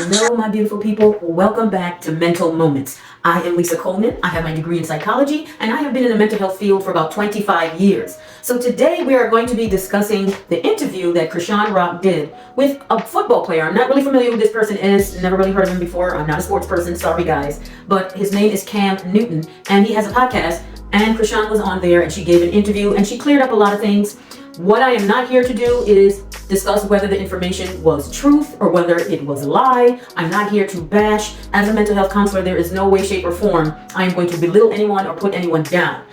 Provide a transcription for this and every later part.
Hello, my beautiful people. Welcome back to Mental Moments. I am Lisa Coleman. I have my degree in psychology, and I have been in the mental health field for about 25 years. So today we are going to be discussing the interview that Chrisean Rock did with a football player. I'm not really familiar who this person is. Never really heard of him before. I'm not a sports person. Sorry, guys. But his name is Cam Newton, and he has a podcast. And Chrisean was on there, and she gave an interview, and she cleared up a lot of things. What I am not here to do is discuss whether the information was truth or whether it was a lie. I'm not here to bash. As a mental health counselor, there is no way, shape, or form I am going to belittle anyone or put anyone down.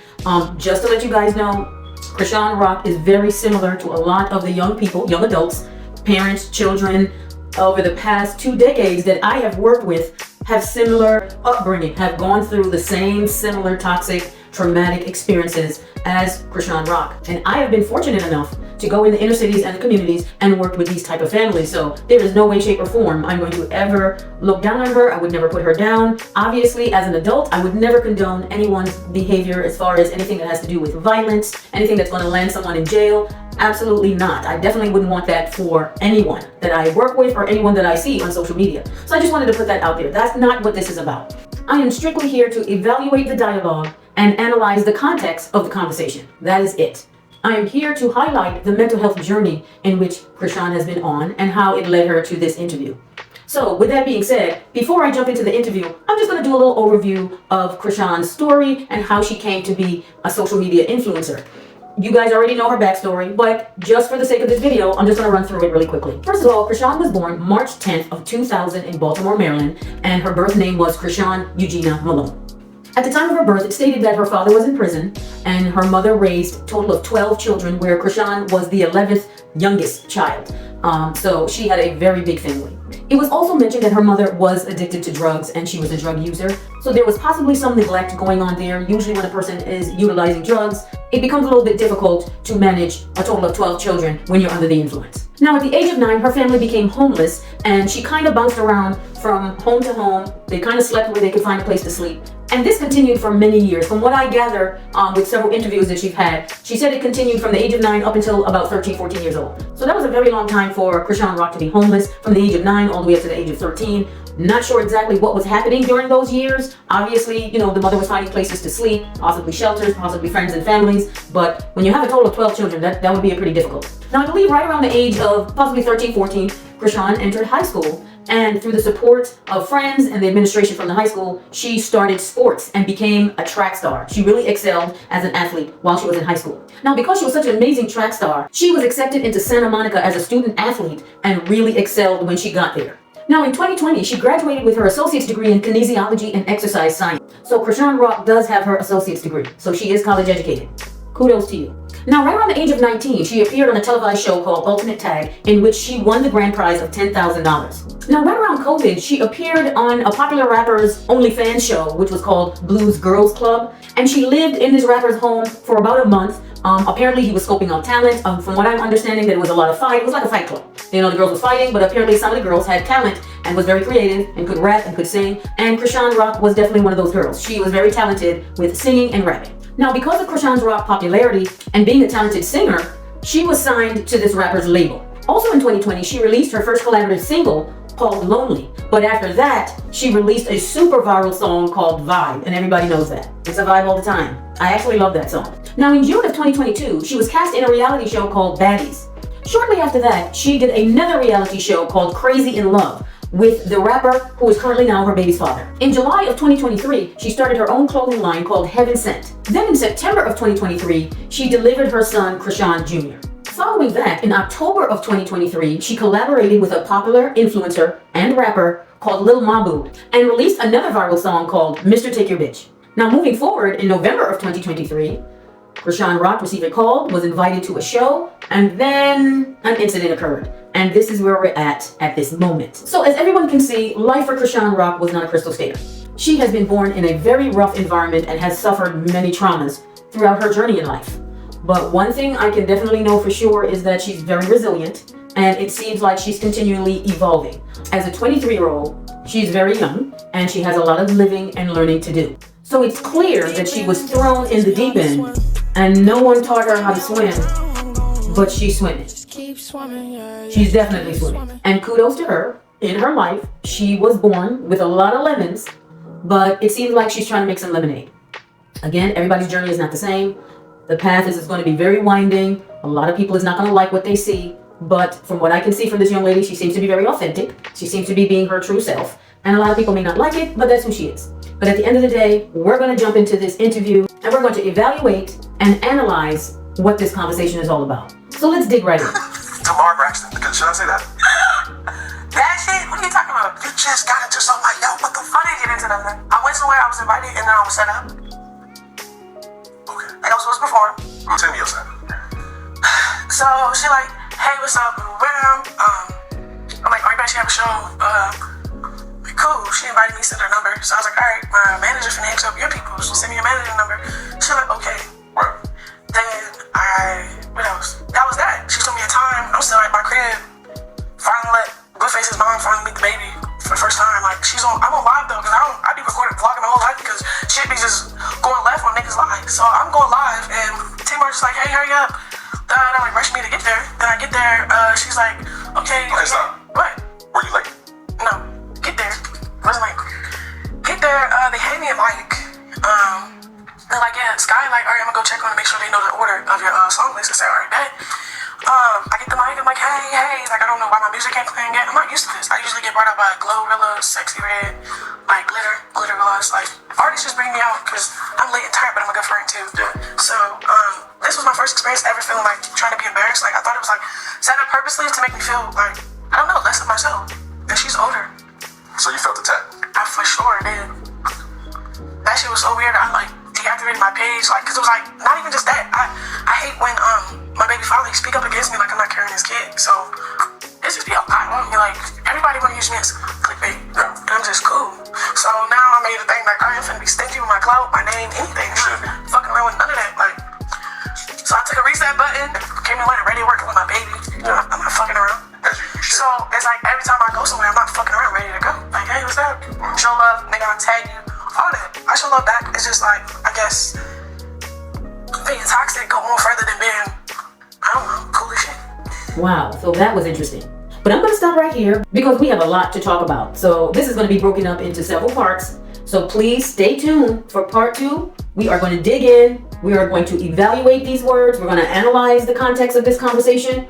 Just to let you guys know, Chrisean Rock is very similar to a lot of the young people, young adults, parents, children, over the past 2 decades that I have worked with, have similar upbringing, have gone through the same similar toxic, traumatic experiences as Chrisean Rock. And I have been fortunate enough to go in the inner cities and the communities and work with these type of families. So there is no way, shape, or form I'm going to ever look down on her. I would never put her down. Obviously, as an adult, I would never condone anyone's behavior as far as anything that has to do with violence, anything that's going to land someone in jail. Absolutely not. I definitely wouldn't want that for anyone that I work with or anyone that I see on social media. So I just wanted to put that out there. That's not what this is about. I am strictly here to evaluate the dialogue and analyze the context of the conversation. That is it. I am here to highlight the mental health journey in which Chrisean has been on and how it led her to this interview. So with that being said, before I jump into the interview, I'm just going to do a little overview of Chrisean's story and how she came to be a social media influencer. You guys already know her backstory, but just for the sake of this video, I'm just going to run through it really quickly. First of all, Chrisean was born March 10th of 2000 in Baltimore, Maryland, and her birth name was Chrisean Eugenia Malone. At the time of her birth, it stated that her father was in prison and her mother raised a total of 12 children, where Chrisean was the 11th youngest child. So she had a very big family. It was also mentioned that her mother was addicted to drugs and she was a drug user. So there was possibly some neglect going on there. Usually when a person is utilizing drugs, it becomes a little bit difficult to manage a total of 12 children when you're under the influence. Now, at the age of 9, her family became homeless and she kind of bounced around from home to home. They kind of slept where they could find a place to sleep. And this continued for many years. From what I gather with several interviews that she's had, she said it continued from the age of 9 up until about 13, 14 years old. So that was a very long time for Chrisean Rock to be homeless, from the age of 9 all the way up to the age of 13. Not sure exactly what was happening during those years. Obviously, the mother was finding places to sleep, possibly shelters, possibly friends and families. But when you have a total of 12 children, that would be pretty difficult. Now, I believe right around the age of possibly 13, 14, Chrisean entered high school. And through the support of friends and the administration from the high school, she started sports and became a track star. She really excelled as an athlete while she was in high school. Now, because she was such an amazing track star, she was accepted into Santa Monica as a student athlete and really excelled when she got there. Now, in 2020, she graduated with her associate's degree in kinesiology and exercise science. So Chrisean Rock does have her associate's degree. So she is college educated. Kudos to you. Now, right around the age of 19, she appeared on a televised show called Ultimate Tag, in which she won the grand prize of $10,000. Now, right around COVID, she appeared on a popular rapper's OnlyFans show, which was called Blues Girls Club, and she lived in this rapper's home for about a month. Apparently, he was scoping out talent. From what I'm understanding, there was a lot of fight. It was like a fight club. The girls was fighting, but apparently some of the girls had talent and was very creative and could rap and could sing. And Chrisean Rock was definitely one of those girls. She was very talented with singing and rapping. Now, because of Chrisean Rock's popularity and being a talented singer, she was signed to this rapper's label. Also in 2020, she released her first collaborative single called Lonely. But after that, she released a super viral song called Vibe, and everybody knows that. It's a vibe all the time. I actually love that song. Now, in June of 2022, she was cast in a reality show called Baddies. Shortly after that, she did another reality show called Crazy in Love with the rapper who is currently now her baby's father. In July of 2023, she started her own clothing line called Heaven Sent. Then in September of 2023, she delivered her son, Chrisean Jr. Following that, in October of 2023, she collaborated with a popular influencer and rapper called Lil Mabu and released another viral song called Mr. Take Your Bitch. Now, moving forward, in November of 2023, Chrisean Rock received a call, was invited to a show, and then an incident occurred. And this is where we're at this moment. So as everyone can see, life for Chrisean Rock was not a crystal stair. She has been born in a very rough environment and has suffered many traumas throughout her journey in life. But one thing I can definitely know for sure is that she's very resilient, and it seems like she's continually evolving. As a 23-year-old, she's very young, and she has a lot of living and learning to do. So it's clear that she was thrown in the deep end, and no one taught her how to swim, but she's swimming. She's definitely swimming. And kudos to her. in her life. She was born with a lot of lemons, but it seems like she's trying to make some lemonade. Again, everybody's journey is not the same. The path is going to be very winding. A lot of people is not going to like what they see. But from what I can see from this young lady, she seems to be very authentic. She seems to be being her true self. And a lot of people may not like it, but that's who she is. But at the end of the day, we're going to jump into this interview and we're going to evaluate and analyze what this conversation is all about. So let's dig right in. Tamar Braxton, should I say that? That shit? What are you talking about? You just got into something like, yo, what the fuck? I didn't get into nothing. I went somewhere, I was invited, and then I was set up. Okay. And I was supposed to perform. Well, tell me your side. So she like, hey, what's up? I'm like, are you actually have a show? Like, cool. She invited me to send her number. So I was like, all right, my manager finna hit up your people. So send me your manager number. She's like, okay. Right. Then what else? That was that. She told me a time. I'm still at my crib. Finally let Goodface's mom finally meet the baby for the first time. Like, I'm on live though, because I be recording, vlogging my whole life because shit be just going left on niggas' lives. So I'm going live, and Tamar's just like, hey, hurry up. Like, rushing me to get there. Then I get there, she's like, okay. Okay, stop. What? Were you late? No. Get there. Wasn't late. Get there, they hand me a mic. They're like, yeah, Sky, like, alright, I'm gonna go check on to make sure they know the order of your song list. I said, alright, bet. I get the mic, I'm like, hey, like, I don't know why my music ain't playing yet. I'm not used to this. I usually get brought up by Glorilla, Sexy Red, like glitter gloss. Like, artists just bring me out because I'm late and tired, but I'm a good friend too. Yeah. So, this was my first experience ever feeling like trying to be embarrassed. Like, I thought it was like set up purposely to make me feel like, I don't know, less of myself. And she's older. So you felt attacked? I for sure did. That shit was so weird. I like deactivated my page, like, cause it was like not even just that. I hate when my baby father speak up against me like I'm not carrying his kid. So it's just be a lot on me. Like, everybody wanna use me as clickbait. Yeah. And I'm just cool. So now I made a thing like, I ain't finna be stingy with my clout, my name, anything. I'm fucking around with none of that. Like, so I took a reset button, came in late, ready to work with my baby. Yeah. I'm not fucking around. So it's like every time I go somewhere, I'm not fucking around, ready to go. Like, hey, what's up? Show love, nigga, I'll tag you. All that. I show love back. It's just like, I guess, being toxic go more further than being, I don't know, cool as shit. Wow, so that was interesting. But I'm going to stop right here because we have a lot to talk about. So this is going to be broken up into several parts. So please stay tuned for part 2. We are going to dig in. We are going to evaluate these words. We're going to analyze the context of this conversation.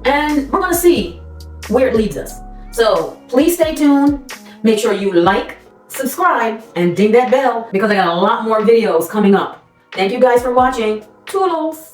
And we're going to see where it leads us. So please stay tuned. Make sure you like, subscribe, and ding that bell because I got a lot more videos coming up. Thank you guys for watching. Toodles!